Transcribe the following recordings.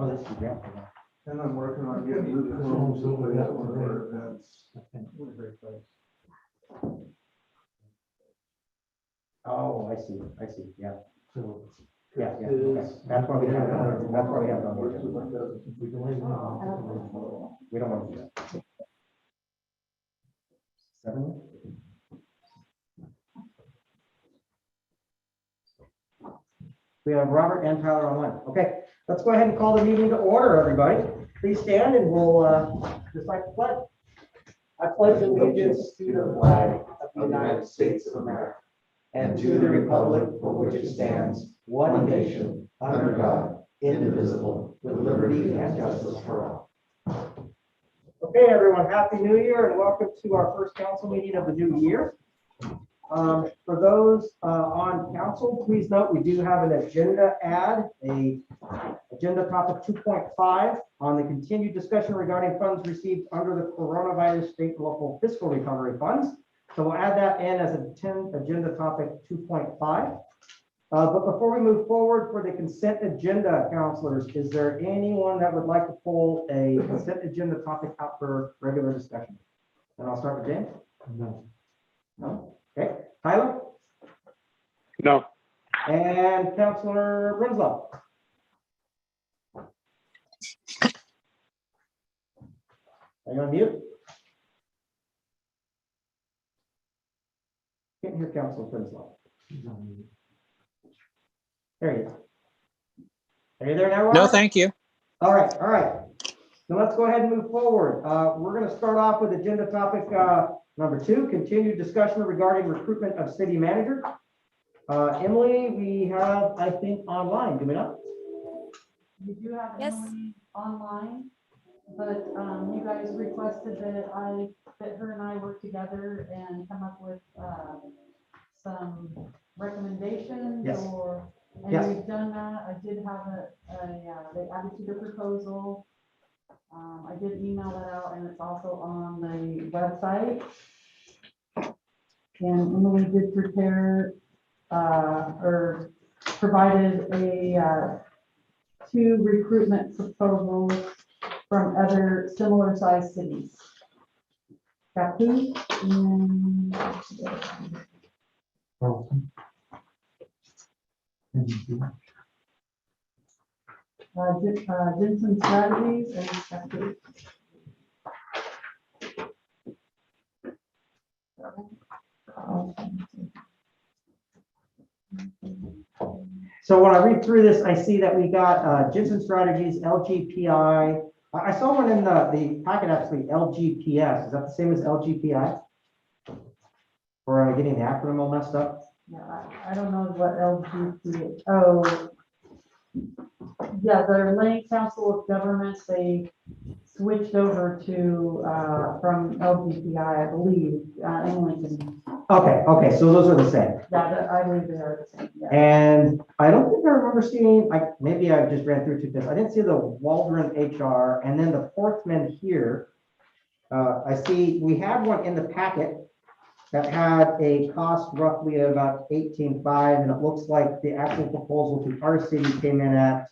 Oh, this is great. And I'm working on getting rid of the homes over at one of our events. What a great place. Oh, I see, yeah. So. Yeah, okay. That's why we have it on, that's why we have it on. If we go in now, We don't want to do that. 7? We have Robert and Tyler online. Okay, let's go ahead and call the meeting to order, everybody. Please stand and we'll recite the pledge. I pledge allegiance to the flag of the United States of America and to the republic for which it stands, one nation, under God, indivisible, with liberty and justice for all. Okay, everyone, Happy New Year and welcome to our first council meeting of the new year. For those on council, please note we do have an agenda agenda topic 2.5 on the continued discussion regarding funds received under the coronavirus state and local fiscal recovery funds. So we'll add that in as a agenda topic 2.5. But before we move forward for the consent agenda, councilors, is there anyone that would like to pull a consent agenda topic out for regular discussion? And I'll start with James. no. No? Okay. Tyler? No. And Councilor Winslow? Are you on mute? Can't hear Councilor Winslow. There you go. Are you there now, Robert? No, thank you. All right, all right. So let's go ahead and move forward. We're going to start off with agenda topic number 2, continued discussion regarding recruitment of city manager. Emily, we have, I think, online, do we not? You do have Yes. Emily online, but you guys requested that her and I work together and come up with some recommendations Yes. and Yes. we've done that. I did have they added to the proposal. I did email that out and it's also on the website. And Emily did prepare or provided 2 recruitment proposals from other similar sized cities. Capu and Jensen Strategies and Capu. So when I read through this, I see that we got Jensen Strategies, LGPI. I saw one in the packet, actually, LGPS. Is that the same as LGPI? Or am I getting the acronym all messed up? Yeah, I don't know what LGP. Oh, yeah, the Lane Council of Governments, they switched over to from LGPI, I believe, in Lincoln. Okay, so those are the same. Yeah, I believe they are the same. Yeah. And I don't think I remember seeing, maybe I just ran through too fast. I didn't see the Waldron HR and then the Porthman here. I see we had one in the packet that had a cost roughly of about $18,500, and it looks like the actual proposal to our city came in at,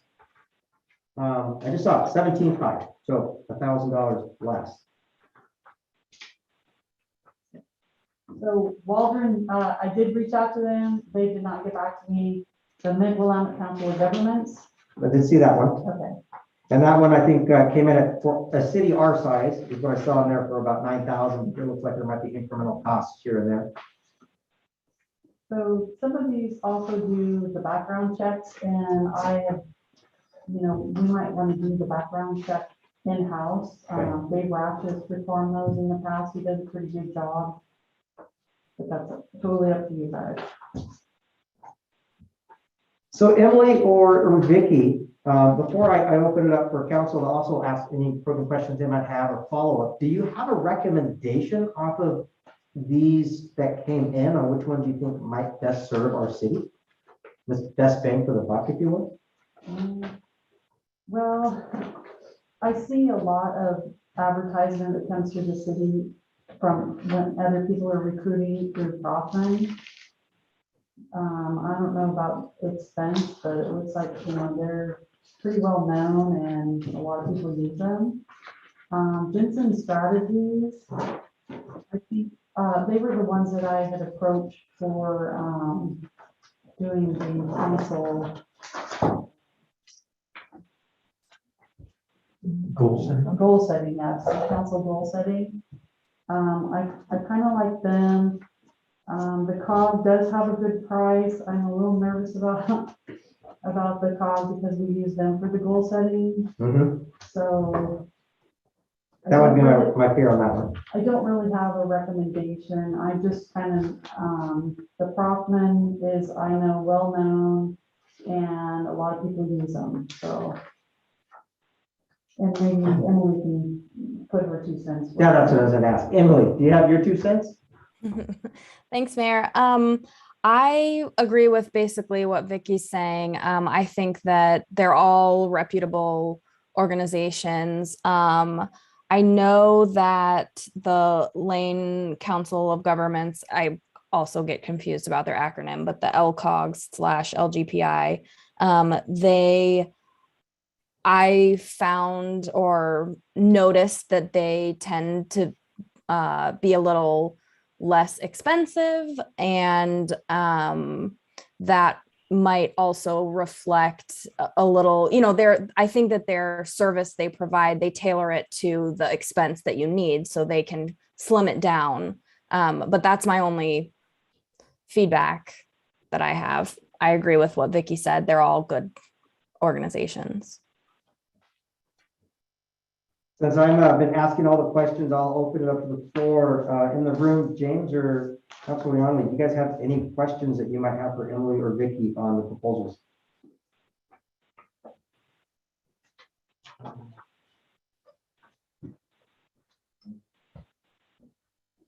I just saw it, $17,500, so $1,000 less. So Waldron, I did reach out to them. They did not get back to me. The Mid-Willamette Council of Governments. I did see that one. Okay. And that one, I think, came in at, for a city our size, is what I saw in there for about $9,000. It looks like there might be incremental costs here and there. So some of these also do the background checks, and I have, we might want to do the background check in-house. Okay. Dave Rash has performed those in the past. He does a pretty good job. But that's totally up to you guys. So Emily or Vicky, before I open it up for council to also ask any further questions they might have or follow-up, do you have a recommendation off of these that came in on which one do you think might best serve our city? This best bang for the buck, if you will? Well, I see a lot of advertisement that comes through the city from when other people are recruiting through Prothman. I don't know about expense, but it looks like, they're pretty well known and a lot of people use them. Jensen Strategies, I think, they were the ones that I had approached for, doing the council goal setting, yes, council goal setting. I kind of like them. The COG does have a good price. I'm a little nervous about the COG because we use them for the goal setting. So That would be my fear on that one. I don't really have a recommendation. I just kind of, the Prothman is, I know, well-known and a lot of people use them, so. And maybe Emily can put her 2 cents. Yeah, that's what I was gonna ask. Emily, do you have your 2 cents? Thanks, Mayor. I agree with basically what Vicky's saying. I think that they're all reputable organizations. I know that the Lane Council of Governments, I also get confused about their acronym, but the LCOGS/LGPI, I found or noticed that they tend to be a little less expensive, and that might also reflect a little, I think that their service they provide, they tailor it to the expense that you need so they can slim it down. But that's my only feedback that I have. I agree with what Vicky said. They're all good organizations. Since I've been asking all the questions, I'll open it up to the floor in the room. James or Councilor Young, do you guys have any questions that you might have for Emily or Vicky on the proposals?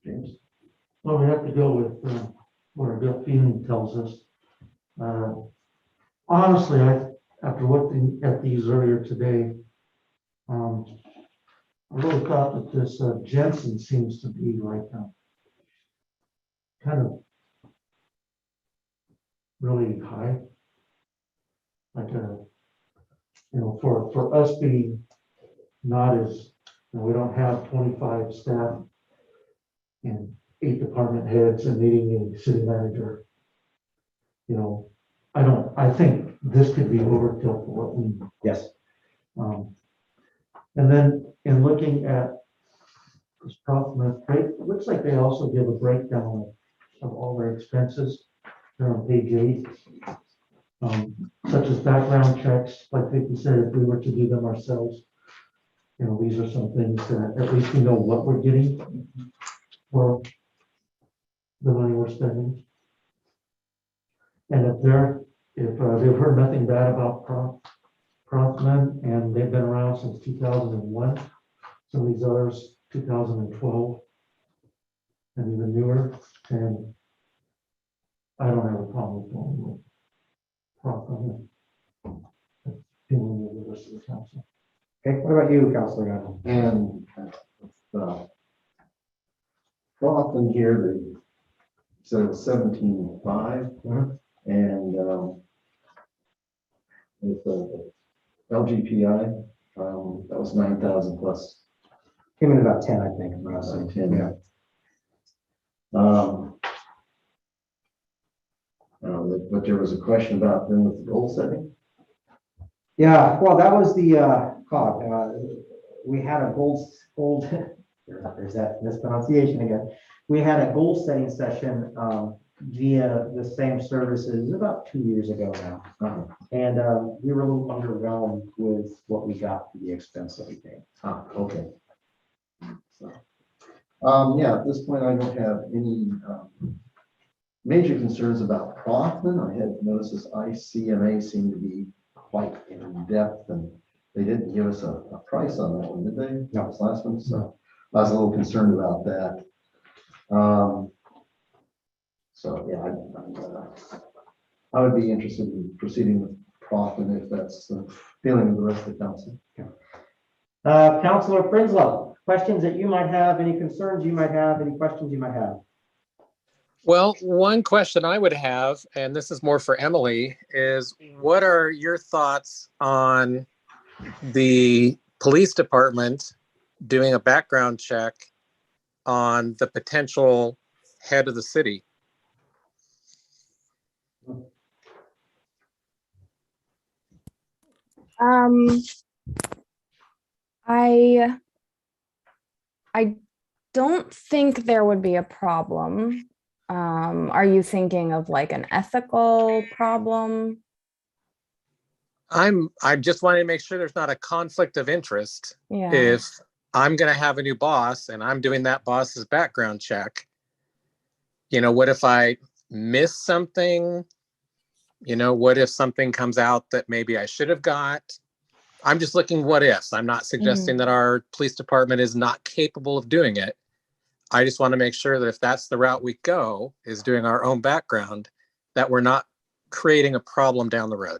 James? Well, we have to go with what our gut feeling tells us. Honestly, after looking at these earlier today, I really thought that this Jensen seems to be like kind of really high. Like for us being not as, we don't have 25 staff and 8 department heads and needing a city manager. I think this could be overkill for what we need. Yes. And then in looking at this problem, it looks like they also give a breakdown of all their expenses. They're on page 8, such as background checks. Like Vicki said, if we were to do them ourselves, these are some things that at least we know what we're getting for the money we're spending. And if they've heard nothing bad about Prothman, and they've been around since 2001. Some of these others, 2012, and even newer. And I don't have a problem with going with Prothman. Feeling with the rest of the council. Okay, what about you, Councilor Young? And often here, they said it was 17.5, and with the LGPI, that was 9,000 plus. Came in about 10, I think. Around 10, yeah. But there was a question about them with the goal setting. Yeah, well, that was the COG. We had a gold. There's that mispronunciation again. We had a goal setting session via the same services about 2 years ago now. And we were a little underwhelmed with what we got for the expense that we paid. Okay. So, yeah, at this point, I don't have any major concerns about Prothman. I had noticed this ICMA seemed to be quite in depth, and they didn't give us a price on that one, did they? No. This last one, so I was a little concerned about that. So yeah, I would be interested in proceeding with Prothman if that's the feeling of the rest of the council. Councilor Frinslow, questions that you might have, any concerns you might have, any questions you might have? Well, one question I would have, and this is more for Emily, is what are your thoughts on the police department doing a background check on the potential head of the city? Um, I don't think there would be a problem. Are you thinking of like an ethical problem? I just wanting to make sure there's not a conflict of interest. Yeah. If I'm going to have a new boss and I'm doing that boss's background check, what if I miss something? What if something comes out that maybe I should have got? I'm just looking what ifs. I'm not suggesting that our police department is not capable of doing it. I just want to make sure that if that's the route we go, is doing our own background, that we're not creating a problem down the road.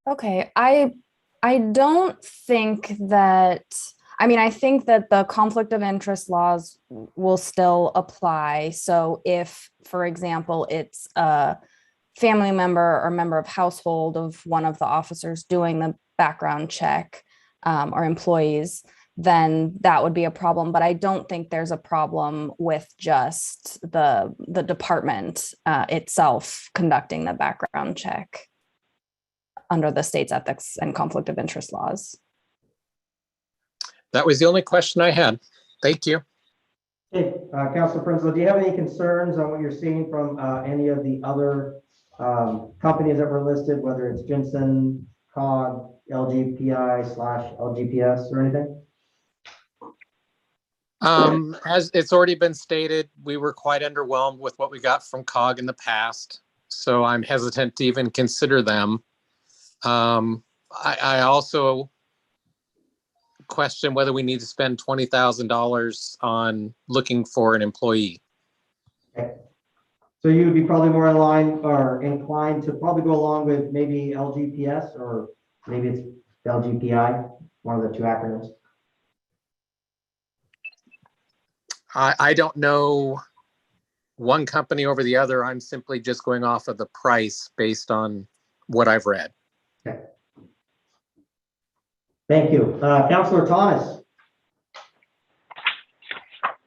Okay, I don't think that, I mean, I think that the conflict of interest laws will still apply. So if, for example, it's a family member or member of household of one of the officers doing the background check, or employees, then that would be a problem. But I don't think there's a problem with just the department itself conducting the background check under the state's ethics and conflict of interest laws. That was the only question I had. Thank you. Okay, Councilor Prinsloo, do you have any concerns on what you're seeing from any of the other companies that were listed, whether it's Jensen, COG, LGPI/LGPS or anything? As it's already been stated, we were quite underwhelmed with what we got from COG in the past, so I'm hesitant to even consider them. I also question whether we need to spend $20,000 on looking for an employee. Okay. So you would be probably more in line or inclined to probably go along with maybe LGPS or maybe it's LGPI, one of the two acronyms. I don't know one company over the other. I'm simply just going off of the price based on what I've read. Okay. Thank you. Councilor Thomas.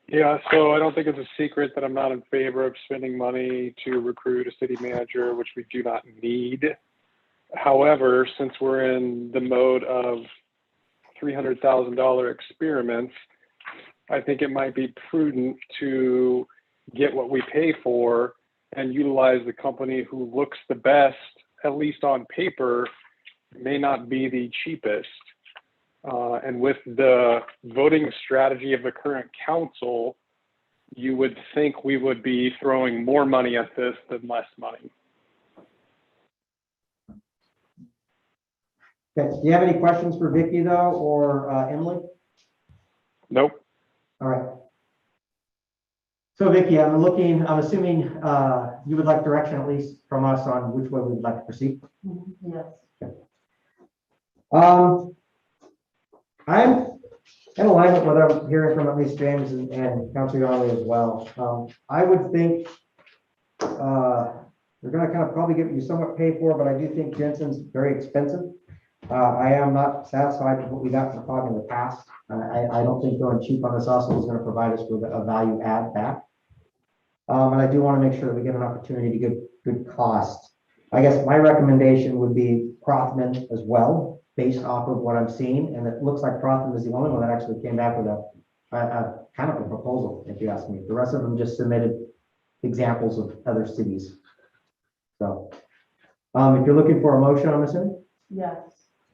Yeah, so I don't think it's a secret that I'm not in favor of spending money to recruit a city manager, which we do not need. However, since we're in the mode of $300,000 experiments, I think it might be prudent to get what we pay for and utilize the company who looks the best, at least on paper, may not be the cheapest. And with the voting strategy of the current council, you would think we would be throwing more money at this than less money. Okay. Do you have any questions for Vicky though, or Emily? Nope. All right. So Vicky, I'm assuming you would like direction at least from us on which way we would like to proceed. Yes. I'm in alignment with what I'm hearing from at least James and Councilor Yonley as well. I would think they're going to kind of probably get what you somewhat pay for, but I do think Jensen's very expensive. I am not satisfied with what we got from COG in the past. I don't think going cheap on this also is going to provide us with a value add back. And I do want to make sure that we get an opportunity to get good cost. I guess my recommendation would be Prothman as well, based off of what I'm seeing. And it looks like Prothman is the only one that actually came back with a kind of a proposal, if you ask me. The rest of them just submitted examples of other cities. So if you're looking for a motion, I'm assuming? Yes.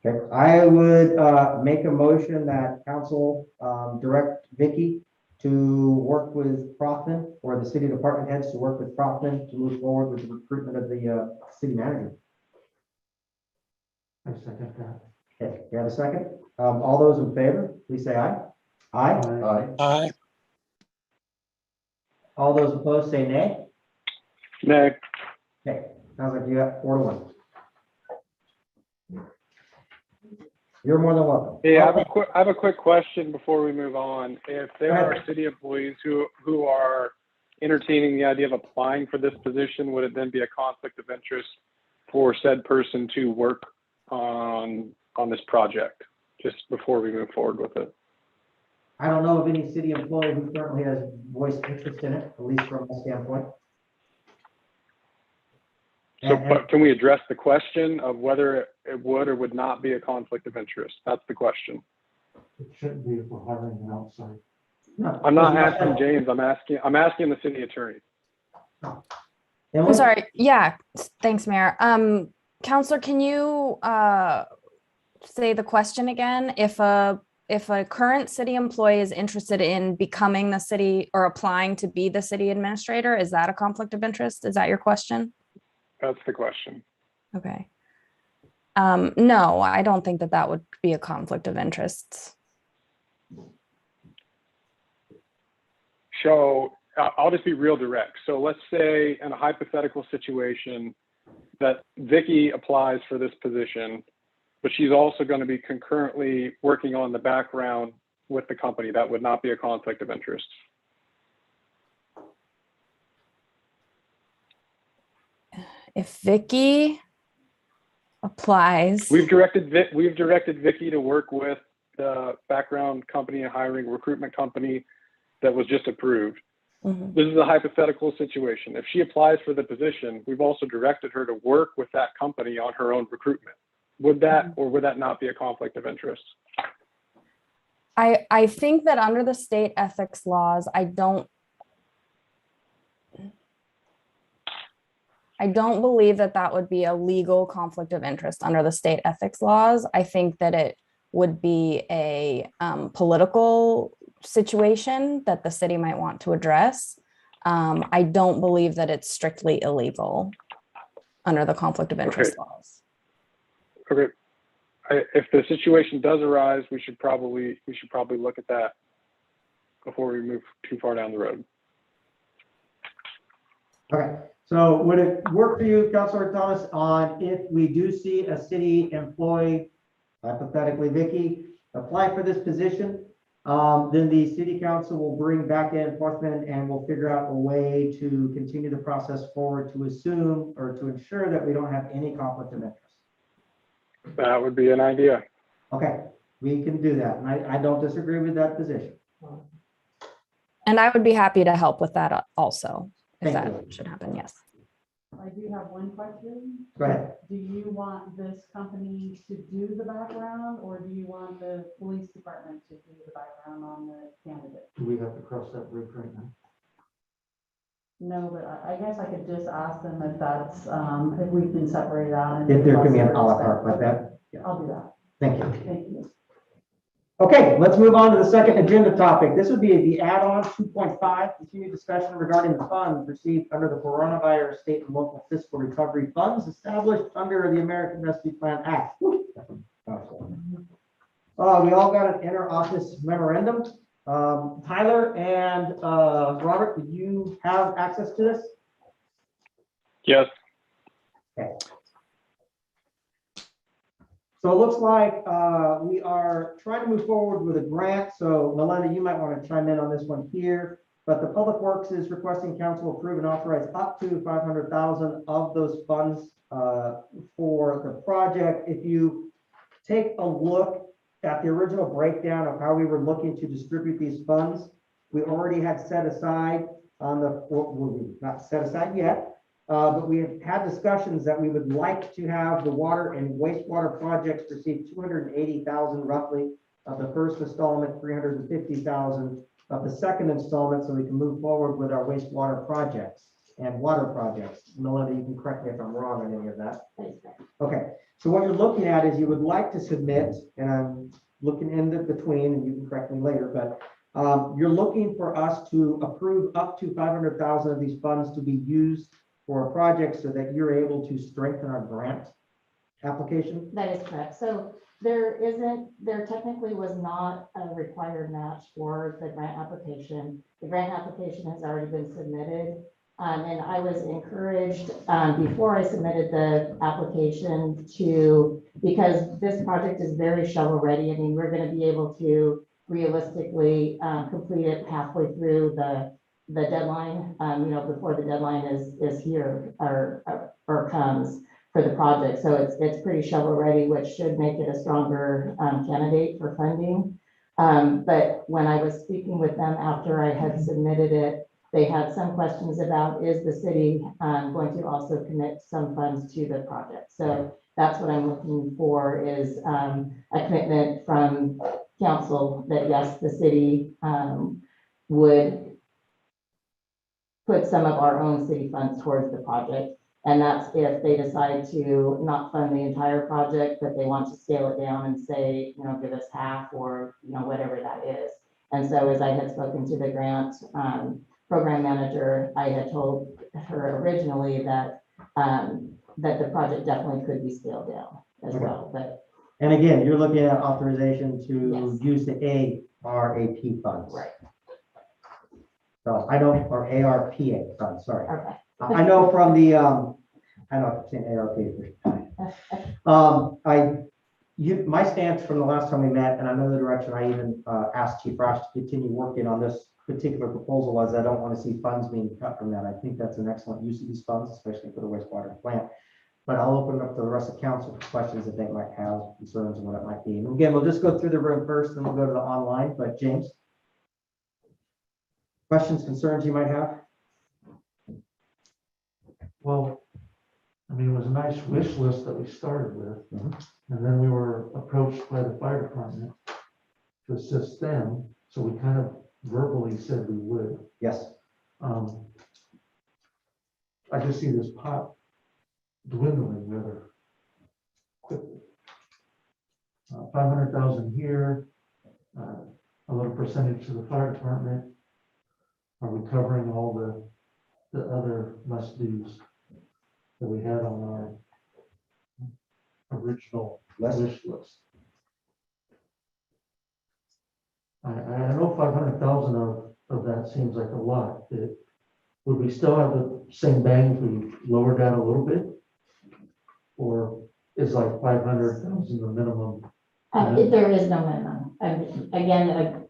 Okay, I would make a motion that council direct Vicky to work with Prothman, or the city department heads to work with Prothman to move forward with the recruitment of the city manager. I second that. Okay, you have a second? All those in favor, please say aye. Aye. Aye. Aye. All those opposed say nay. Nick, Okay, sounds like you got 4-1. You're more than welcome. hey, I have a quick question before we move on. If there Go are ahead. city employees who are entertaining the idea of applying for this position, would it then be a conflict of interest for said person to work on this project, just before we move forward with it? I don't know of any city employee who currently has voiced interest in it, at least from my standpoint. So, And- but can we address the question of whether it would or would not be a conflict of interest? That's the question. It shouldn't be if we're hiring an outside. No, I'm not because asking James, I'm asking the city attorney. I'm sorry. Yeah, thanks, Mayor. Counselor, can you say the question again? If a current city employee is interested in becoming the city or applying to be the city administrator, is that a conflict of interest? Is that your question? That's the question. Okay. No, I don't think that that would be a conflict of interest. So I'll just be real direct. So let's say in a hypothetical situation that Vicky applies for this position, but she's also going to be concurrently working on the background with the company. That would not be a conflict of interest. If Vicky applies, We've directed Vicky to work with the background company and hiring recruitment company that was just approved. Mhm. This is a hypothetical situation. If she applies for the position, we've also directed her to work with that company on her own recruitment. Would that or would that not be a conflict of interest? I think that under the state ethics laws, I don't believe that that would be a legal conflict of interest under the state ethics laws. I think that it would be a political situation that the city might want to address. I don't believe that it's strictly illegal under the conflict of interest laws. Okay. If the situation does arise, we should probably look at that before we move too far down the road. Okay, so would it work for you, Councilor Thomas, on if we do see a city employee, hypothetically Vicky, apply for this position, then the city council will bring back enforcement and we'll figure out a way to continue the process forward to assume or to ensure that we don't have any conflict of interest? That would be an idea. Okay, we can do that, and I don't disagree with that position. And I would be happy to help with that also, if Thank that you. should happen, yes. I do have one question. Go ahead. Do you want this company to do the background, or do you want the police department to do the background on the candidate? Do we have to cross that bridge right now? No, but I guess I could just ask them if that's, if we can separate it out. If there can be an à la carte like that. I'll do that. Thank you. Thank you. Okay, let's move on to the second agenda topic. This would be the add-on 2.5, continued discussion regarding the funds received under the coronavirus state and local fiscal recovery funds established under the American Rescue Plan Act. We all got an inter-office memorandum. Tyler and Robert, do you have access to this? Yes. Okay. So it looks like we are trying to move forward with a grant. So Melinda, you might want to chime in on this one here. But the Public Works is requesting council approve and authorize up to 500,000 of those funds for the project. If you take a look at the original breakdown of how we were looking to distribute these funds, we already had set aside on the, well, not set aside yet, but we have had discussions that we would like to have the water and wastewater projects receive 280,000 roughly of the first installment, 350,000 of the second installment, so we can move forward with our wastewater projects and water projects. Melinda, you can correct me if I'm wrong on any of that. Okay, so what you're looking at is you would like to submit, and I'm looking in the between, and you can correct me later, but you're looking for us to approve up to 500,000 of these funds to be used for a project so that you're able to strengthen our grant application? That is correct. So there technically was not a required match for the grant application. The grant application has already been submitted. And I was encouraged before I submitted the application because this project is very shovel ready. I mean, we're going to be able to realistically complete it halfway through the the deadline, before the deadline is here or comes for the project. So it's pretty shovel ready, which should make it a stronger candidate for funding. But when I was speaking with them after I had submitted it, they had some questions about, is the city going to also commit some funds to the project? So that's what I'm looking for, is a commitment from council that yes, the city would put some of our own city funds towards the project. And that's if they decide to not fund the entire project, but they want to scale it down and say, give us half, or, whatever that is. And so as I had spoken to the grant program manager, I had told her originally that that the project definitely could be scaled down as well, but. And again, you're looking at authorization to Yes. use the ARAP funds. Right. So I know, or ARPA funds, sorry. Okay. I know from the, I know I'm saying ARP for my stance from the last time we met, and I know the direction I even asked Chief Ross to continue working on this particular proposal, was I don't want to see funds being cut from that. I think that's an excellent use of these funds, especially for the wastewater plant. But I'll open it up to the rest of council for questions that they might have, concerns, and what it might be. And again, we'll just go through the room first, then we'll go to the online. But James, questions, concerns you might have? Well, I mean, it was a nice wish list that we started with. Mhm. And then we were approached by the fire department to assist them. So we kind of verbally said we would. Yes. I just see this pot dwindling rather quickly. 500,000 here, a little percentage to the fire department. Are we covering all the other must-dos that we had on our original wish list? I know 500,000 of that seems like a lot. Would we still have the same bang if we lowered that a little bit? Or is like 500,000 the minimum? There is no minimum. Again,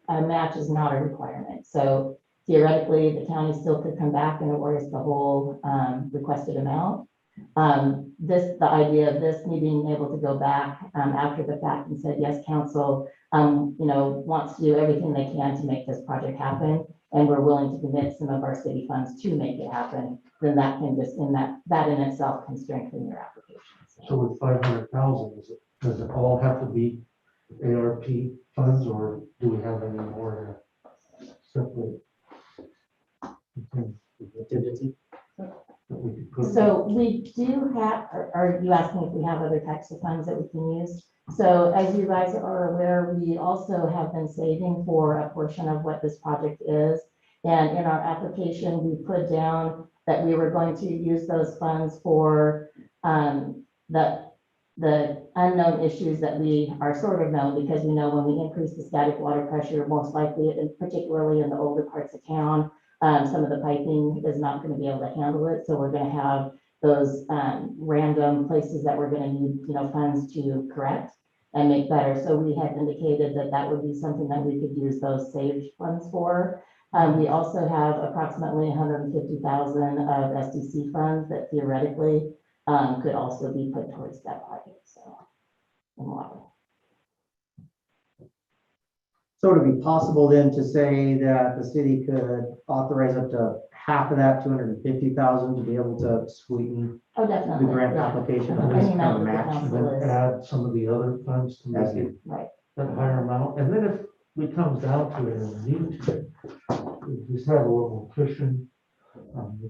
a match is not a requirement. So theoretically, the county still could come back and award us the whole requested amount. The idea of this, me being able to go back after the fact and said, yes, council, wants to do everything they can to make this project happen, and we're willing to commit some of our city funds to make it happen, then that can just, that in itself can strengthen your application. So with 500,000, does it all have to be ARP funds, or do we have any more separate Contingency. that we could put? So we do have, are you asking if we have other types of funds that we can use? So as you guys are aware, we also have been saving for a portion of what this project is. And in our application, we put down that we were going to use those funds for the unknown issues that we are sort of known, because we know when we increase the static water pressure, most likely, and particularly in the older parts of town, some of the piping is not going to be able to handle it. So we're going to have those random places that we're going to need, funds to correct and make better. So we had indicated that that would be something that we could use those saved funds for. We also have approximately 150,000 of SDC funds that theoretically could also be put towards that project. So, in water. So would it be possible then to say that the city could authorize up to half of that, 250,000, to be able to sweeten Oh, the definitely. grant yeah. application? Any At least amount kind of that the match. And council then is, add some of the other funds to As make it right. that higher amount. And then if we comes down to it and need to, we just have a little cushion. We can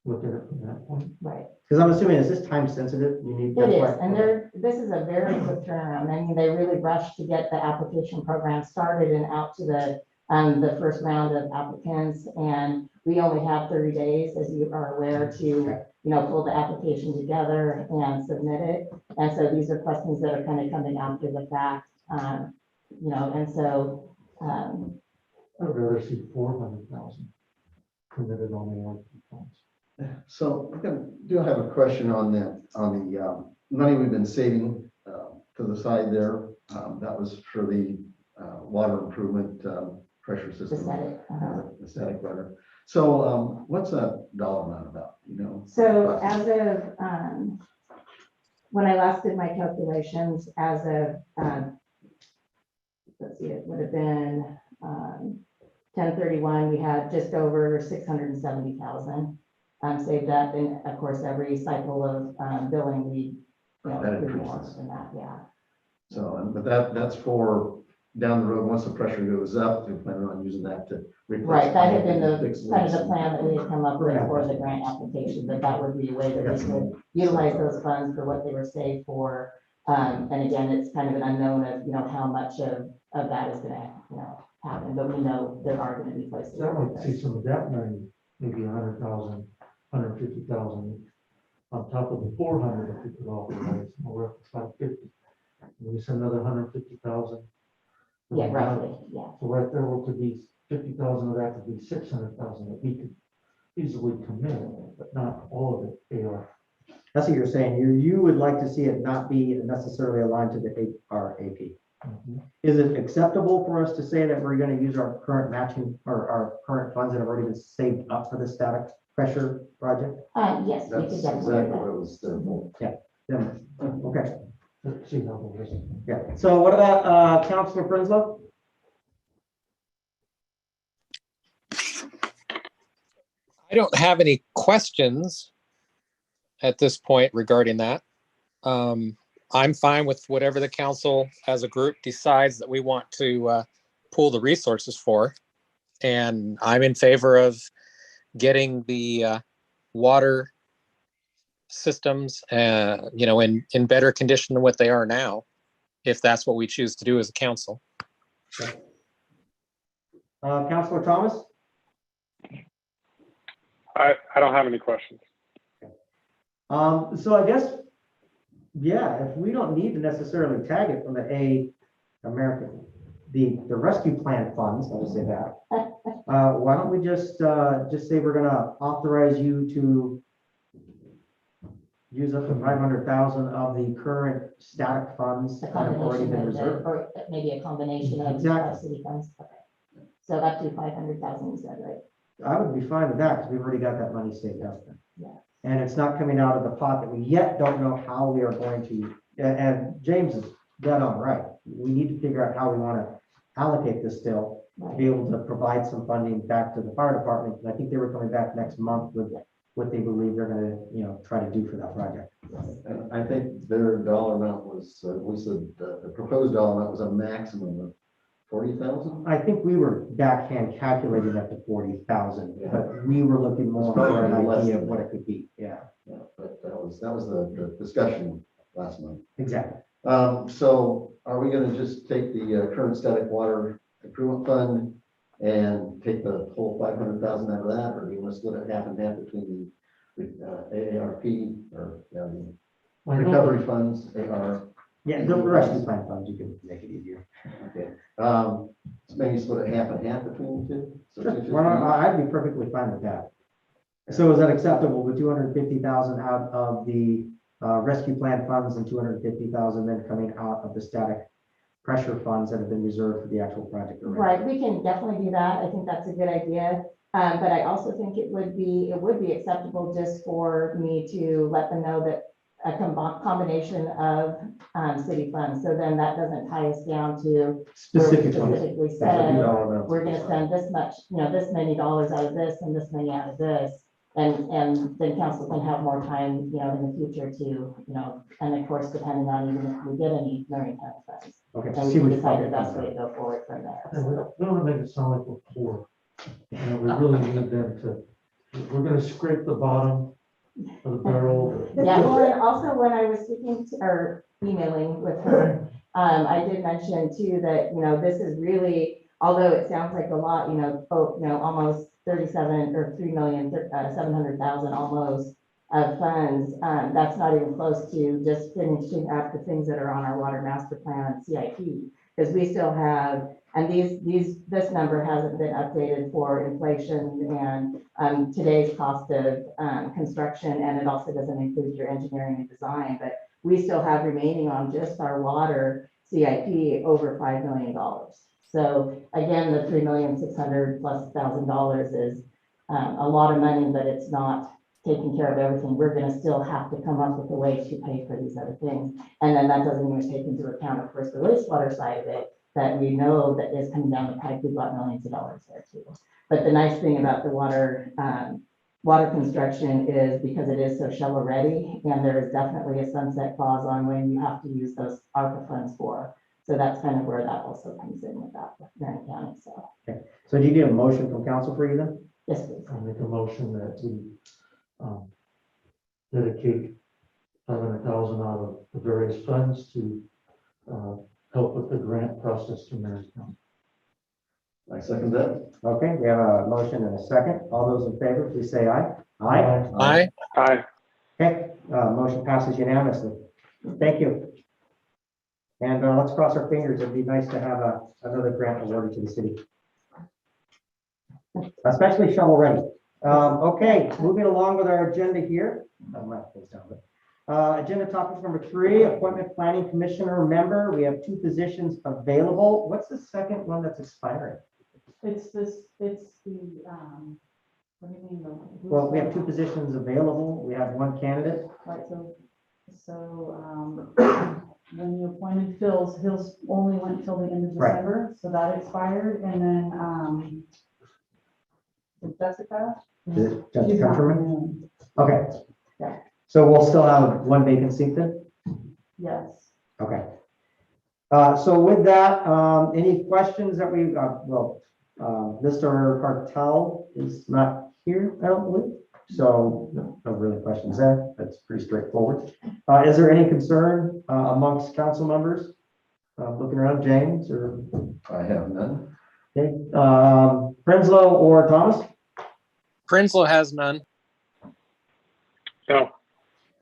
look at it from that point. Right. Because I'm assuming, is this time sensitive? You need. It is, and this is a very quick turnaround. I mean, they really rushed to get the application program started and out to the first round of applicants. And we only have 30 days, as you are aware, to, pull the application together and submit it. And so these are questions that are kind of coming after the fact, and so. I'd rather see 400,000 committed on the ARP funds. So I do have a question on the money we've been saving to the side there. That was for the water improvement pressure system. Aesthetic, Aesthetic water. So, what's that dollar amount about, you know? So as of, when I last did my calculations, as of, let's see, it would have been, 10/31, we had just over 670,000 saved up. And of course, every cycle of, billing, we, That accrue more increases. than that, yeah. So, but that's for down the road, once the pressure goes up, they're planning on using that to replace. Right, that had been pipe and the, fix kind of the leaks. plan that we had come up with for the grant application, that that would be a way that we could utilize those funds for what they were saved for. And again, it's kind of an unknown of, how much of that is gonna, happen, but we know there are gonna be places. So I would see some of that money, maybe 100,000, 150,000 on top of the 400 if we could authorize, we're up to 550. We send another 150,000. Yeah, roughly, yeah. So right there, what could be 50,000 of that could be 600,000 that we could easily commit, but not all of it AR. That's what you're saying. You would like to see it not be necessarily aligned to the RAP. Mhm. Is it acceptable for us to say that we're going to use our current matching or our current funds that have already been saved up for the static pressure project? Yes, we That's could exactly definitely. what it was there for. Then, okay, Let's see how it is. yeah. So what about Councilor Frinslow? I don't have any questions at this point regarding that. I'm fine with whatever the council as a group decides that we want to pool the resources for. And I'm in favor of getting the water systems, in better condition than what they are now, if that's what we choose to do as a council. Councilor Thomas? I don't have any questions. So I guess, yeah, if we don't need to necessarily tag it from the the rescue plan funds, I'll just say that. Why don't we just say we're gonna authorize you to use up to 500,000 of the current static funds A that have already combination been of, reserved. or maybe a combination of Exactly. city funds. Okay. So up to 500,000, you said, right? I would be fine with that because we've already got that money saved up. Yeah. And it's not coming out of the pot that we yet don't know how we are going to, and James is dead on right. We need to figure out how we want to allocate this still to be able to provide some funding back to the fire department. And I think they were coming back next month with what they believe they're gonna, try to do for that project. And I think their dollar amount was, we said, the proposed dollar amount was a maximum of 40,000. I think we were backhand calculating that to 40,000, but we were looking more It's probably for an less idea of than what that. it could be. Yeah, Yeah, but that was the discussion last month. exactly. So are we gonna just take the current static water improvement fund and take the whole 500,000 out of that, or do you want to split it half and half between the AARP or the I know- recovery funds, AR? Yeah, the rescue plan funds, you can make it easier. Okay, so maybe split it half and half between the two? So Sure. 250? Why not? I'd be perfectly fine with that. So is that acceptable with 250,000 out of the rescue plan funds and 250,000 then coming out of the static pressure funds that have been reserved for the actual project? already? Right, we can definitely do that. I think that's a good idea. But I also think it would be acceptable just for me to let them know that a combination of city funds. So then that doesn't tie us down to where we Specific ones. specifically $2 said, amounts. we're gonna spend this much, this many dollars out of this and this many out of this. And then council can have more time, in the future to, and of course, depending on even if we get any maritime funds. Okay. And we see can which decide the project best comes way to go forward from there. And we don't want to make it sound like we're poor. We really need them to, we're gonna scrape the bottom of the barrel. Yeah, well, and also when I was speaking to, or emailing with her, I did mention too that, this is really, although it sounds like a lot, almost 37 or 3,700,000 almost of funds. That's not even close to just finishing up the things that are on our water master plan and CIP. Because we still have, and this number hasn't been updated for inflation and today's cost of construction, and it also doesn't include your engineering and design, but we still have remaining on just our water CIP over $5 million. So again, the $3,600,000+ is a lot of money, but it's not taking care of everything. We're gonna still have to come up with a way to pay for these other things. And then that doesn't even take into account, of course, the wastewater side of it, that we know that is coming down the pipe. We've got millions of dollars there too. But the nice thing about the water construction is because it is so shovel ready, and there is definitely a sunset clause on when you have to use those ARPA funds for. So that's kind of where that also comes in with that, Marion County, so. So do you need a motion from council for you then? Yes, please. I make a motion that we dedicate 500,000 out of the various funds to help with the grant process to Marion County. I second that. Okay, we have a motion and a second. All those in favor, please say aye. Aye. Aye. Okay, motion passes unanimously. Thank you. And let's cross our fingers. It'd be nice to have another grant awarded to the city. Especially shovel ready. Okay, moving along with our agenda here. Agenda topic number 3, appointment planning commissioner member. We have 2 positions available. What's the second one that's expiring? It's the, what do you mean? Well, we have 2 positions available. We have 1 candidate. Right, so, when you appointed Phil's only went till the end of Right. December, so that expired, and then, Jessica? Is it Jessica She's not Countryman? renewing. Okay. Yeah. So we'll still have 1 vacant seat then? Yes. Okay. So with that, any questions that we, Mr. Cartel is not here, I don't believe. So no really questions there. That's pretty straightforward. Is there any concern amongst council members? Looking around, James or I have none. okay, Prenslow or Thomas? Prinsloo has none. No.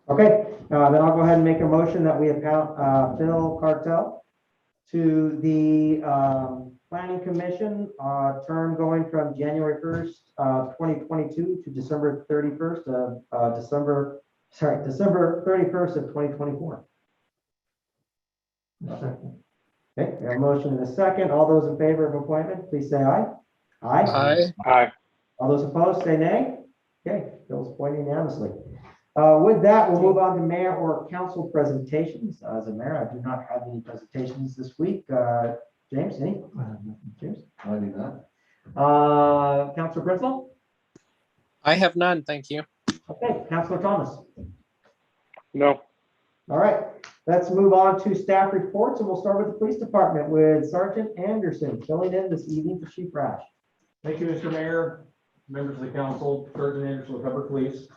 Okay, then I'll go ahead and make a motion that we appoint Phil Cartel to the Planning Commission, term going from January 1st, 2022 to December 31st of December 31st of 2024. Second. Okay, we have a motion and a second. All those in favor of appointment, please say aye. Aye. Aye. All those opposed, say nay. Okay, Bill's appointed unanimously. With that, we'll move on to mayor or council presentations. As a mayor, I do not have any presentations this week. James, any? James? I do not. Councilor Britzlow? I have none, thank you. Okay, Councilor Thomas? No. All right, let's move on to staff reports, and we'll start with the police department with Sergeant Anderson filling in this evening for Chief Rash. Thank you, Mr. Mayor, members of the council, Sergeant Anderson with Hubbard Police.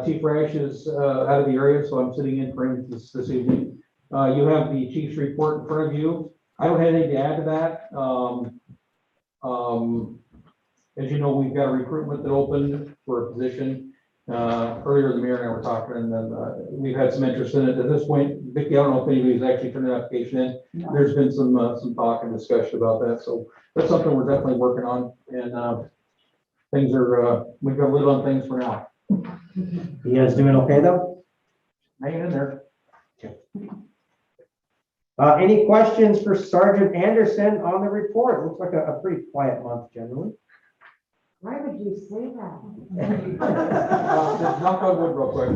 Chief Rash is out of the area, so I'm sitting in for him this evening. You have the chief's report in front of you. I don't have anything to add to that. As you know, we've got a recruitment that opened for a position. Earlier, the mayor and I were talking, and then we've had some interest in it. At this point, Vicki, I don't know if anybody's actually turned an application in. No. There's been some talk and discussion about that, so that's something we're definitely working on, and things are, we've got a lid on things for now. You guys doing okay though? Hang in there. Any questions for Sergeant Anderson on the report? Looks like a pretty quiet month generally. Why would you say that? Just knock on wood real quick.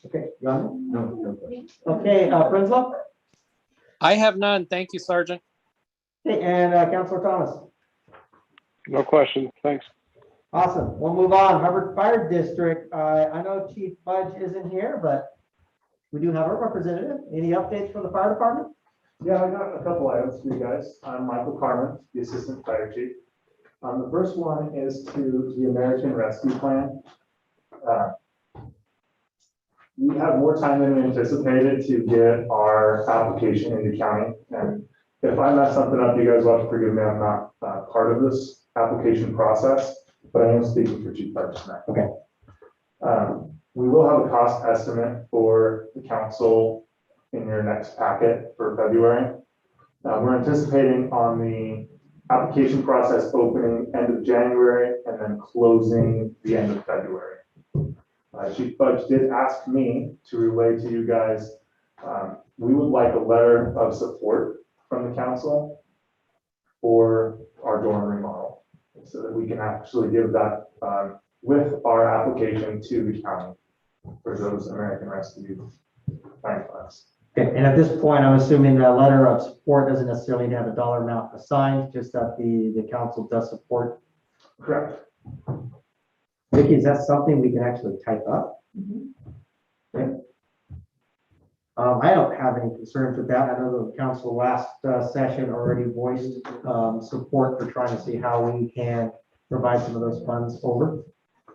Okay, Ron? No. Okay, Prenslow? I have none, thank you, Sergeant. Okay, and Councilor Thomas? No question. Thanks. Awesome. We'll move on. Hubbard Fire District. I know Chief Budge isn't here, but we do have a representative. Any updates from the fire department? Yeah, I got a couple items for you guys. I'm Michael Carmen, the Assistant Fire Chief. The first one is to the American Rescue Plan. We have more time than we anticipated to get our application into county. And if I mess something up, you guys will have to forgive me. I'm not part of this application process, but I am speaking for Chief Budge tonight. Okay. We will have a cost estimate for the council in your next packet for February. We're anticipating on the application process opening end of January and then closing the end of February. Chief Budge did ask me to relay to you guys, we would like a letter of support from the council for our dorm remodel, so that we can actually give that with our application to the county for those American Rescue Plan funds. Okay, and at this point, I'm assuming the letter of support doesn't necessarily have a dollar amount assigned, just that the council does support. Correct. Vicki, is that something we can actually type up? Okay. I don't have any concerns with that. I know the council last session already voiced support for trying to see how we can provide some of those funds over.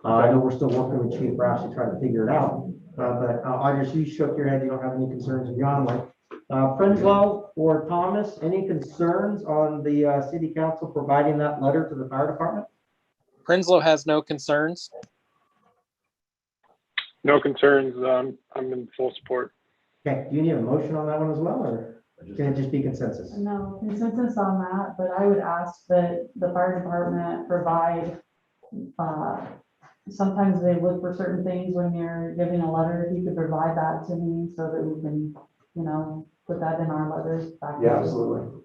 I know we're still working with Chief Roush to try to figure it out. But Audrey, you shook your head. You don't have any concerns beyond that. Prinsloo or Thomas, any concerns on the city council providing that letter to the fire department? Prinsloo has no concerns. No concerns. I'm in full support. Okay, do you need a motion on that one as well, or can it just be consensus? No consensus on that, but I would ask that the fire department provide, sometimes they look for certain things when you're giving a letter. If you could provide that to me so that we can, put that in our letters back. Yeah, absolutely.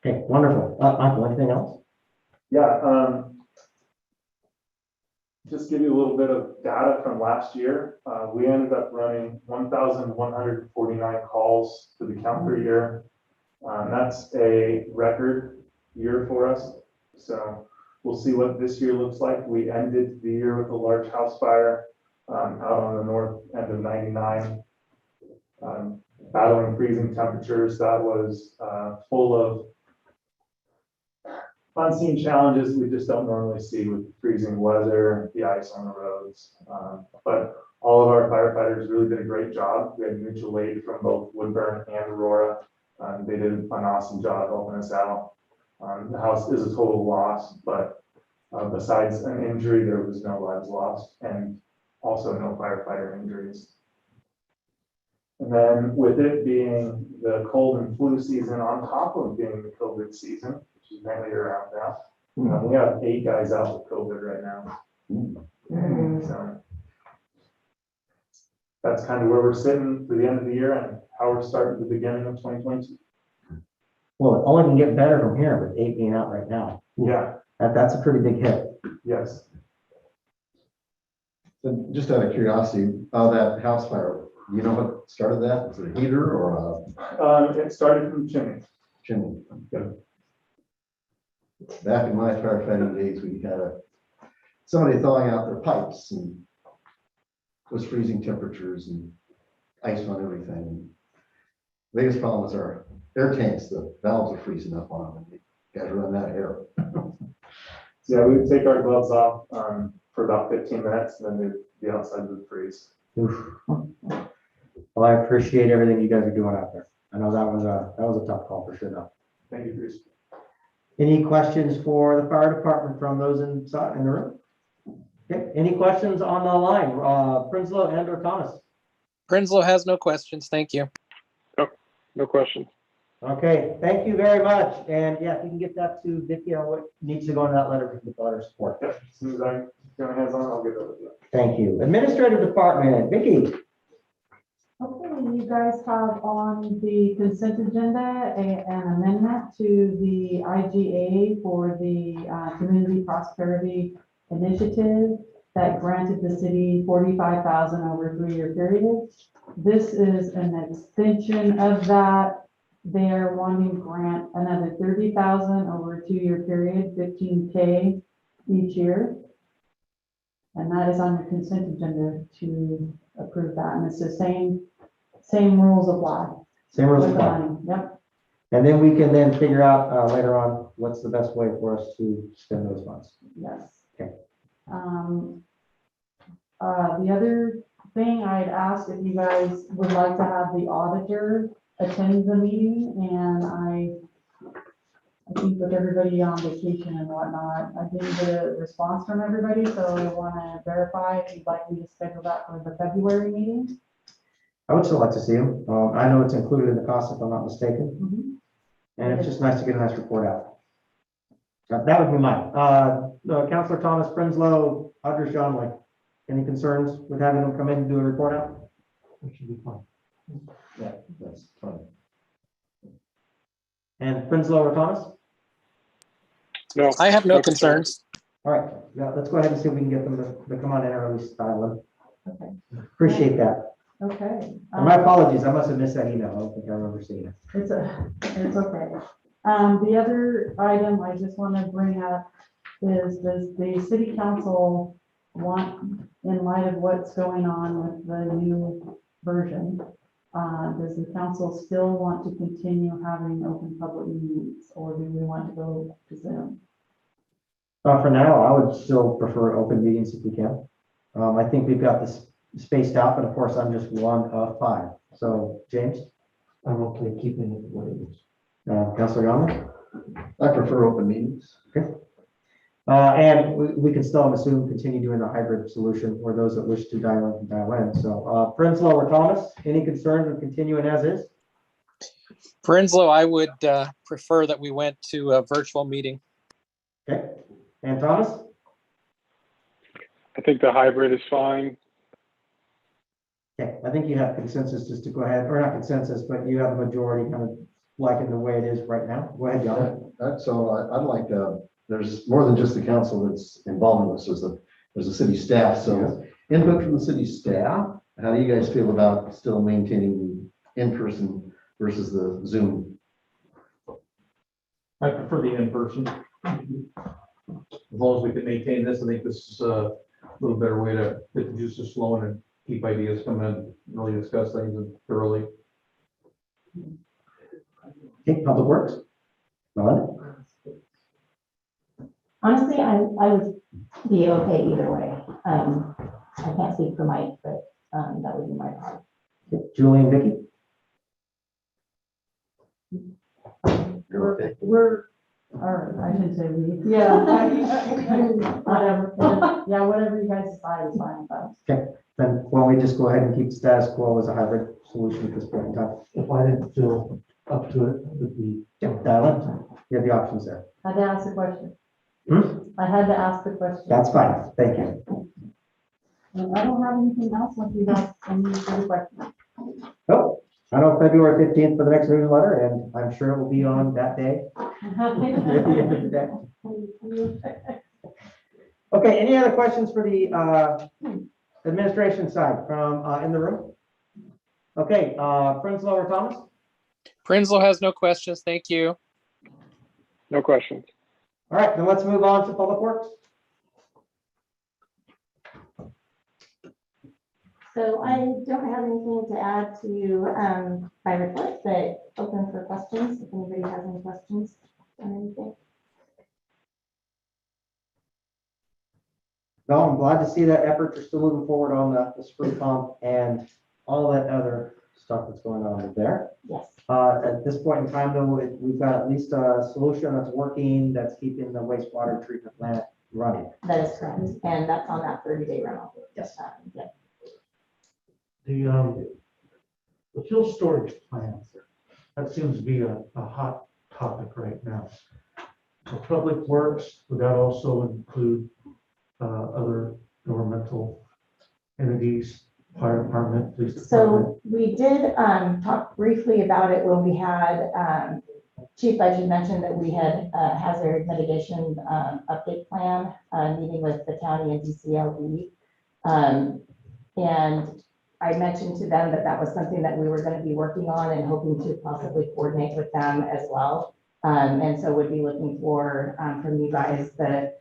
Okay, wonderful. Michael, anything else? Yeah, just give you a little bit of data from last year. We ended up running 1,149 calls for the calendar year. That's a record year for us. So we'll see what this year looks like. We ended the year with a large house fire out on the north end of 99, battling freezing temperatures. That was full of unseen challenges we just don't normally see with freezing weather, the ice on the roads. But all of our firefighters really did a great job. We had mutual aid from both Woodburn and Aurora. They did an awesome job helping us out. The house is a total loss, but besides an injury, there was no lives lost and also no firefighter injuries. And then with it being the cold and flu season on top of being the COVID season, which is mainly around now, we have 8 guys out with COVID right now. So that's kind of where we're sitting for the end of the year and how we're starting the beginning of 2022. Well, it only can get better from here with 8 being out right now. Yeah. That's a pretty big hit. Yes. So just out of curiosity, that house fire, you know what started that? Was it a heater or It started from the chimney. chimney? Back in my firefighting days, we had somebody thawing out their pipes and it was freezing temperatures and ice on everything. The biggest problem was our air tanks. The valves are freezing up on them. You guys run out of air. So yeah, we would take our gloves off for about 15 minutes and then the outside would freeze. Oof. Well, I appreciate everything you guys are doing out there. I know that was a tough call for sure though. Thank you, Bruce. Any questions for the fire department from those inside in the room? Okay, any questions on the line? Prinsloo and or Thomas? Prinsloo has no questions. Thank you. No questions. Okay, thank you very much. And yeah, if you can get that to Vicki on what needs to go in that letter for the letter of support. Yep. As soon as I get my hands on it, I'll get it over to you. Thank you. Administrative department, Vicki. Okay, you guys have on the consent agenda an amendment to the IGA for the Community Prosperity Initiative that granted the city $45,000 over a 3-year period. This is an extension of that. They're wanting to grant another $30,000 over a 2-year period, $15K each year. And that is on the consent agenda to approve that. And it's the same rules apply. Same rules With the apply. money. Yep. And then we can then figure out later on what's the best way for us to spend those funds. Yes. Okay. The other thing I'd ask if you guys would like to have the auditor attend the meeting, and I think with everybody on vacation and whatnot, I didn't get a response from everybody, so I want to verify if you'd like me to schedule that for the February meeting. I would still like to see them. I know it's included in the cost if I'm not mistaken. And it's just nice to get a nice report out. That would be mine. Councilor Thomas, Prinsloo, Audrey Sean, any concerns with having them come in and do a report out? That should be fine. Yeah, that's fine. And Prinsloo or Thomas? No. I have no concerns. All right, yeah, let's go ahead and see if we can get them to come on in or at least dial in. Okay. Appreciate that. Okay. And my apologies, I must have missed that email. I don't think I remember seeing it. It's okay. The other item I just want to bring up is, does the city council want, in light of what's going on with the new version, does the council still want to continue having open public meetings, or do we want to go to Zoom? For now, I would still prefer open meetings if we can. I think we've got this spaced out, but of course, I'm just one of 5. So, James, I'm okay keeping it the way it is. Councilor Young? I prefer open meetings. And we can still, I'm assuming, continue doing the hybrid solution for those that wish to dial in, can dial in. So, Prinsloo or Thomas, any concerns with continuing as is? For Enslow, I would prefer that we went to a virtual meeting. Okay, and Thomas? I think the hybrid is fine. Okay, I think you have consensus just to go ahead, or not consensus, but you have a majority kind of liking the way it is right now. Go ahead, John. So I'd like, there's more than just the council that's involved in this. There's a city staff. So input from the city staff. How do you guys feel about still maintaining the in-person versus the Zoom? I prefer the in-person. As long as we can maintain this, I think this is a little better way to get the juices flowing and keep ideas coming in, really discuss things thoroughly. Okay, Public Works? Melinda? Honestly, I would be okay either way. I can't speak for Mike, but that would be my part. Okay, Julie and Vicky? You're okay. Or I shouldn't say we. Yeah. Whatever. Yeah, whatever you guys decide is fine with us. Okay, then why don't we just go ahead and keep the status quo as a hybrid solution at this point in time? If I didn't feel up to it, it would be. Yeah, dial in. You have the options there. I had to ask the question. Hmm? I had to ask the question. That's fine. Thank you. And I don't have anything else once you have any other questions. Oh, I know February 15th for the next newsletter, and I'm sure it will be on that day. At the end of the day. Okay, any other questions for the administration side from in the room? Okay, Prinsloo or Thomas? Prinsloo has no questions. Thank you. No questions. All right, then let's move on to Public Works. So I don't have anything to add to my report, but open for questions if anybody has any questions on anything. No, I'm glad to see that efforts are still moving forward on the spring pump and all that other stuff that's going on there. Yes. At this point in time, though, we've got at least a solution that's working, that's keeping the wastewater treatment plant running. That is correct. And that's on that 30-day rental. Yes. Yeah. The fuel storage plant, that seems to be a hot topic right now. For Public Works, would that also include other governmental entities, fire department, police department? So we did talk briefly about it when we had Chief Budget mentioned that we had hazard mitigation update plan meeting with the county and DCLE. And I mentioned to them that that was something that we were going to be working on and hoping to possibly coordinate with them as well. And so would be looking for from you guys the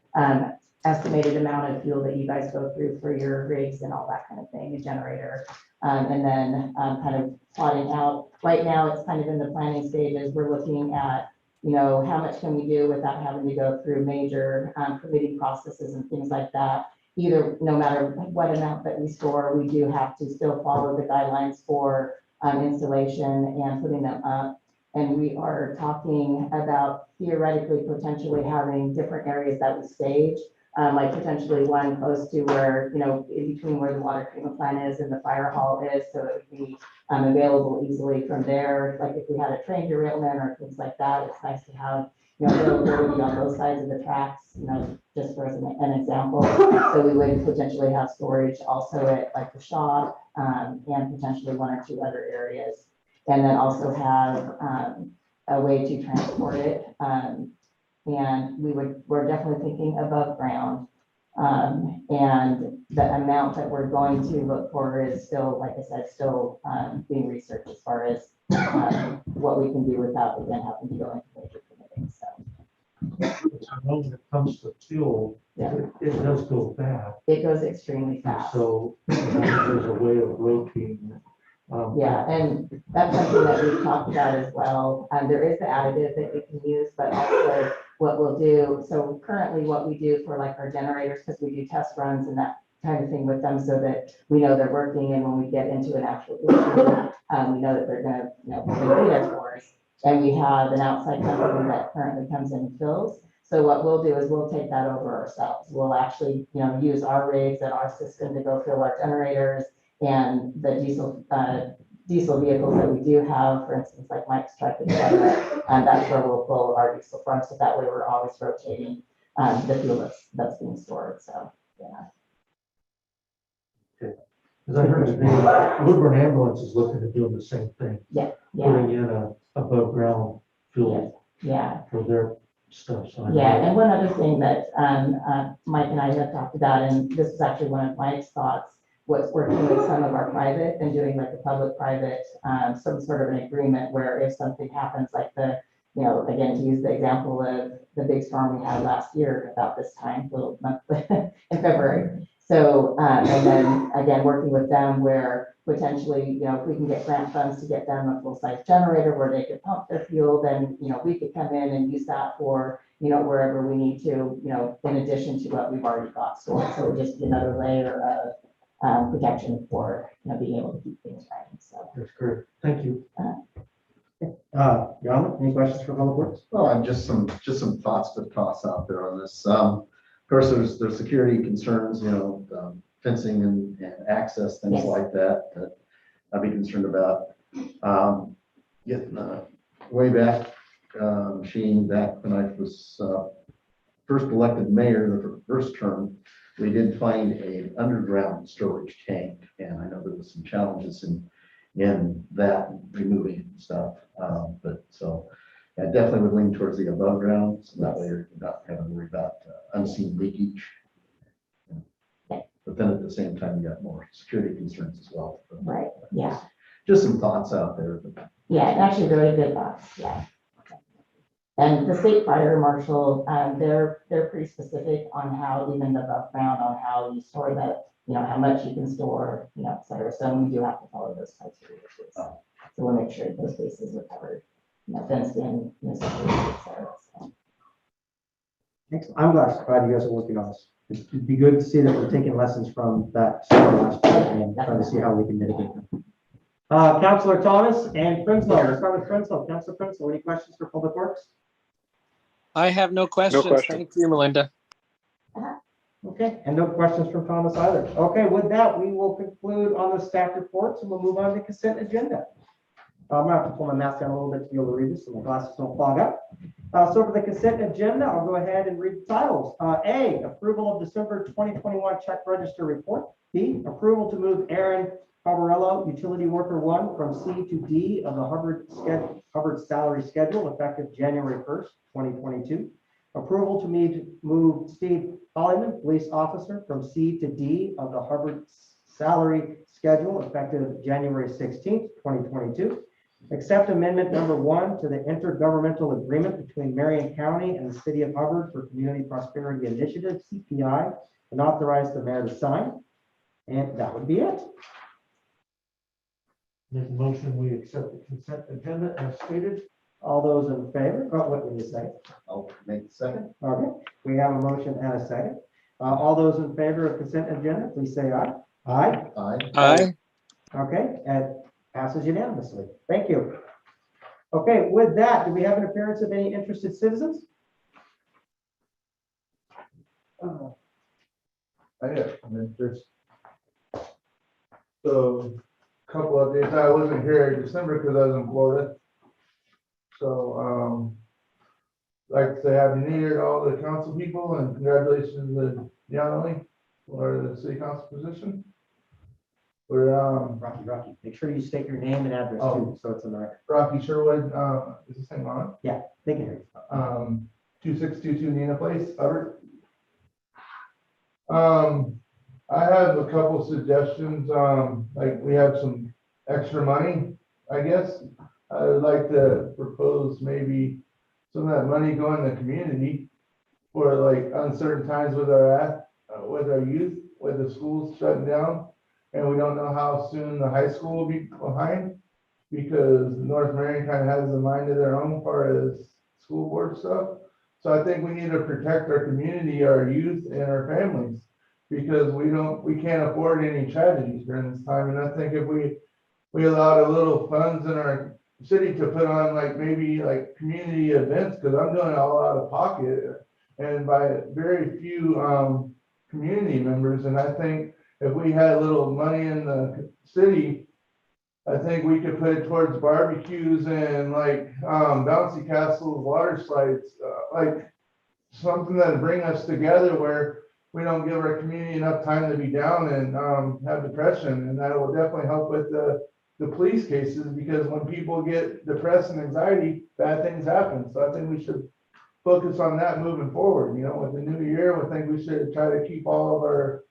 estimated amount of fuel that you guys go through for your rigs and all that kind of thing, a generator. And then kind of plotting out, right now it's kind of in the planning stages. We're looking at, you know, how much can we do without having to go through major permitting processes and things like that. Either, no matter what amount that we store, we do have to still follow the guidelines for installation and putting them up. And we are talking about theoretically potentially having different areas that we stage, like potentially one close to where, you know, in between where the water treatment plant is and the fire hall is, so it would be available easily from there. Like if we had a train derailment or things like that, it's nice to have, you know, availability on both sides of the tracks, you know, just for an example. So we would potentially have storage also at like the shop and potentially one or two other areas. And then also have a way to transport it and we're definitely thinking above ground. And the amount that we're going to look for is still, like I said, still being researched as far as what we can do without again having to go into major committing, so. I know when it comes to fuel, Yeah. it does go fast. It goes extremely And fast. so there's a way of rotating. Yeah, and that's something that we've talked about as well. There is the additive that we can use, but also what we'll do, so currently what we do for like our generators, because we do test runs and that kind of thing with them so that we know they're working, and when we get into an actual issue, we know that they're gonna, complete it for us. And we have an outside company that currently comes in and fills. So what we'll do is we'll take that over ourselves. We'll actually, use our rigs and our system to go fill our generators and the diesel vehicles that we do have, for instance, like Mike's truck, et cetera, and that's where we'll pull our diesel from. So that way we're always rotating the fuel that's being stored. So, yeah. Because I heard today, Woodburn Ambulance is looking at doing the same thing, Yeah. putting in a above ground fuel Yeah. for their stuff. So I Yeah, know- and one other thing that Mike and I have talked about, and this is actually one of Mike's thoughts, was working with some of our private and doing like a public-private, some sort of an agreement where if something happens, like again, to use the example of the big storm we had last year about this time, little month in February. So, and then again, working with them where potentially, if we can get grant funds to get them a full-size generator where they could pump their fuel, then, we could come in and use that for, wherever we need to, in addition to what we've already got stored. So it would just be another layer of protection for, being able to keep things running, so. That's great. Thank you. John, any questions for Public Works? Well, I'm just some thoughts to toss out there on this. Of course, there's security concerns, fencing and access, things Yes. like that I'd be concerned about. Getting way back, Sheen, back when I was first elected mayor, the first term, we did find an underground storage tank, and I know there was some challenges in that removing stuff. But so I definitely would lean towards the above ground, so that way you're not having to worry about unseen leakage. But then at the same time, you got more security concerns as well. Right, yeah. Just some thoughts out there. Yeah, and actually really good thoughts, yeah. And the state fire marshal, they're pretty specific on how, even above ground, on how you store that, how much you can store, et cetera. So we do have to follow those criteria too. So we'll make sure those bases are covered, fenced in, security, et cetera. So. Thanks. I'm glad you guys are working on this. It'd be good to see that we're taking lessons from that last year and trying to see how we can mitigate them. Councilor Thomas and Prinsloo. Let's start with Prinsloo. Councilor Prinsloo, any questions for Public Works? I have no questions. question. Thank you, Melinda. Okay, and no questions from Thomas either. Okay, with that, we will conclude on the staff reports and we'll move on to consent agenda. I'm gonna have to pull my mask down a little bit to be able to read this so my glasses don't fog up. So for the consent agenda, I'll go ahead and read the titles. A, approval of December 2021 check register report. B, approval to move Aaron Cabarello, utility worker 1, from C to D of the Hubbard salary schedule effective January 1st, 2022. Approval to move Steve Hollyman, police officer, from C to D of the Hubbard salary schedule effective January 16th, 2022. Accept amendment number 1 to the intergovernmental agreement between Marion County and the city of Hubbard for Community Prosperity Initiative, CPI, and authorize the mayor to sign. And that would be it. Make a motion, we accept the consent agenda as stated. All those in favor? Oh, what did you say? I'll make the second. Okay, we have a motion and a second. All those in favor of consent agenda, please say aye. Aye. Aye. Aye. Okay, and passes unanimously. Thank you. Okay, with that, do we have an appearance of any interested citizens? I have some interest. So, couple of days, I wasn't here in December because I was in Florida. So, like to say happy new year to all the council people and congratulations to Yanni for the city council position. We're, Rocky, make sure you state your name and address too, so it's in the record. Rocky Sherwood, is this thing on? They can hear you. 2622 Nina Place, Hubbard. I have a couple suggestions, like we have some extra money, I guess. I would like to propose maybe some of that money go in the community for like uncertain times with our youth, with the schools shutting down. And we don't know how soon the high school will be behind, because North Marion kind of has a mind of their own part as school board stuff. So I think we need to protect our community, our youth and our families, because we can't afford any tragedies during this time. And I think if we allowed a little funds in our city to put on like maybe like community events, because I'm doing it all out of pocket and by very few community members. And I think if we had a little money in the city, I think we could put it towards barbecues and like bouncy castles, water slides, like something that bring us together where we don't give our community enough time to be down and have depression. And that will definitely help with the police cases, because when people get depressed and anxiety, bad things happen. So I think we should focus on that moving forward. You know, with the new year, I think we should try to keep all of our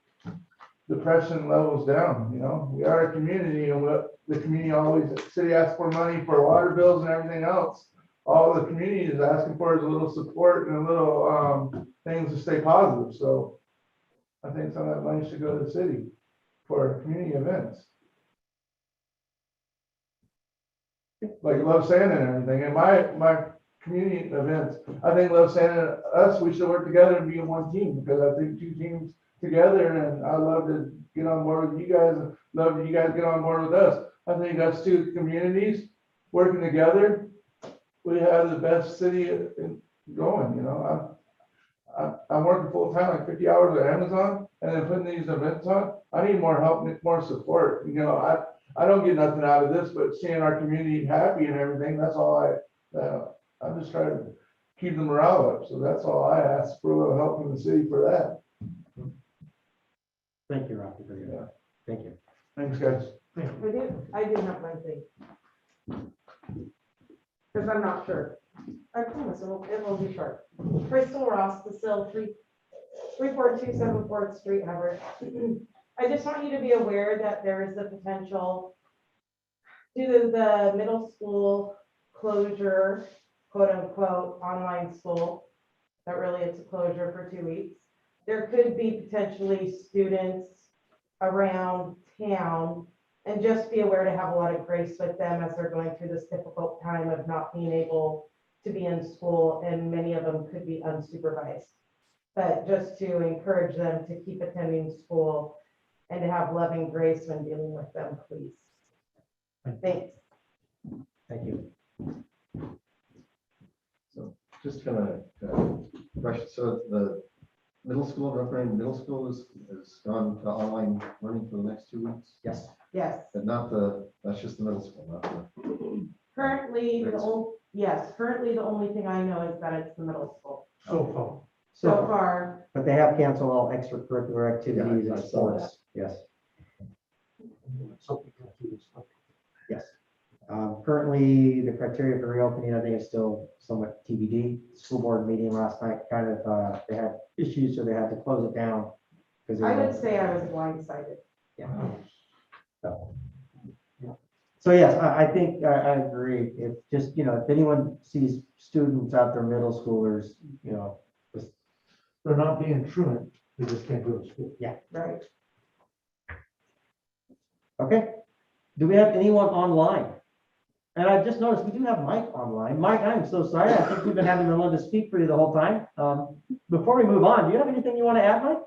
depression levels down. You know, we are a community, and the community always, the city asks for money for water bills and everything else. All the community is asking for is a little support and a little things to stay positive. So I think some of that money should go to the city for community events. Like Love Santa and everything. And my community events, I think Love Santa and us, we should work together and be in one team, because I think two teams together, and I love to get on board with you guys, and love that you guys get on board with us. I think us two communities working together, we have the best city going. You know, I'm working full time, like 50 hours at Amazon, and then putting these events on. I need more help, more support. You know, I don't get nothing out of this, but seeing our community happy and everything, that's all I'm just trying to keep the morale up. So that's all I ask for, a little help from the city for that. Thank you, Rocky, for your, thank you. Thanks, guys. I do have one thing. Because I'm not sure. I promise it will be short. Crystal Ross, the still 34274 4th Street, Hubbard. I just want you to be aware that there is the potential, due to the middle school closure, quote unquote, online school, that really it's a closure for 2 weeks. There could be potentially students around town, and just be aware to have a lot of grace with them as they're going through this difficult time of not being able to be in school, and many of them could be unsupervised. But just to encourage them to keep attending school and to have loving grace when dealing with them, please. Thanks. Thank you. So just kind of rush. So the middle school, North Marion Middle School is gone to online learning for the next 2 weeks, Yes. Yes. but that's just the middle school, not the. Currently, currently the only thing I know is that it's the middle school. So far, But they have canceled all extracurricular activities Yeah, I and saw sports. Yes, yes. Currently, the criteria for reopening, I think, is still somewhat TBD. School board meeting last night, kind of, they had issues, so they had to close it down. I would say I was blindsided. Yeah. So yes, I think I agree. If just, if anyone sees students out there, middle schoolers, just, They're not being truant, they just can't go to school. Right. okay. Do we have anyone online? And I just noticed we do have Mike online. Mike, I'm so sorry. I think we've been having Melinda speak for you the whole time. Before we move on, do you have anything you want to add, Mike?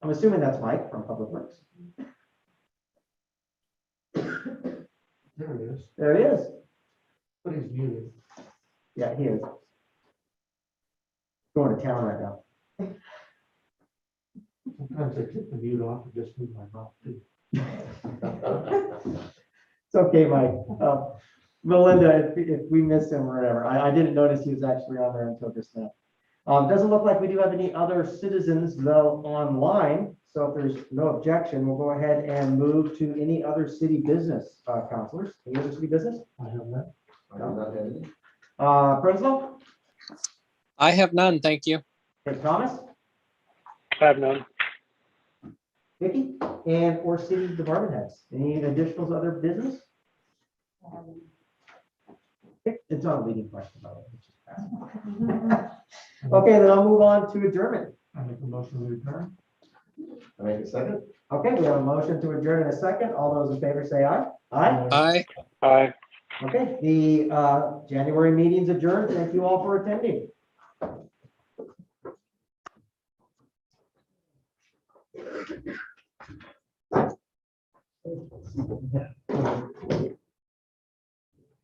I'm assuming that's Mike from Public Works. There it is, There he is. but he's muted. Yeah, he is. Going to town right now. Sometimes I take the mute off and just move my mouth too. It's okay, Mike. Melinda, if we missed him or whatever, I didn't notice he was actually on there until just now. Doesn't look like we do have any other citizens though online. So if there's no objection, we'll go ahead and move to any other city business, counselors. Any other city business? I have that. I do not have any. Brinslow? I have none, thank you. Okay, Thomas, I have none. Vicky, and or city department heads. Any additional other business? It's not a leading question, by the way. It's just fast. Okay, then I'll move on to adjournment. I make a motion to adjourn. I make a second? Okay, we have a motion to adjourn in a second. All those in favor say aye. Aye. Aye. Aye. Okay, the January meeting's adjourned. Thank you all for attending.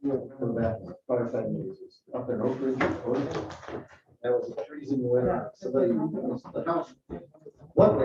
Remember that fireside meetings up in Oak Ridge, Florida? That was the trees in the winter. Somebody, the house. What?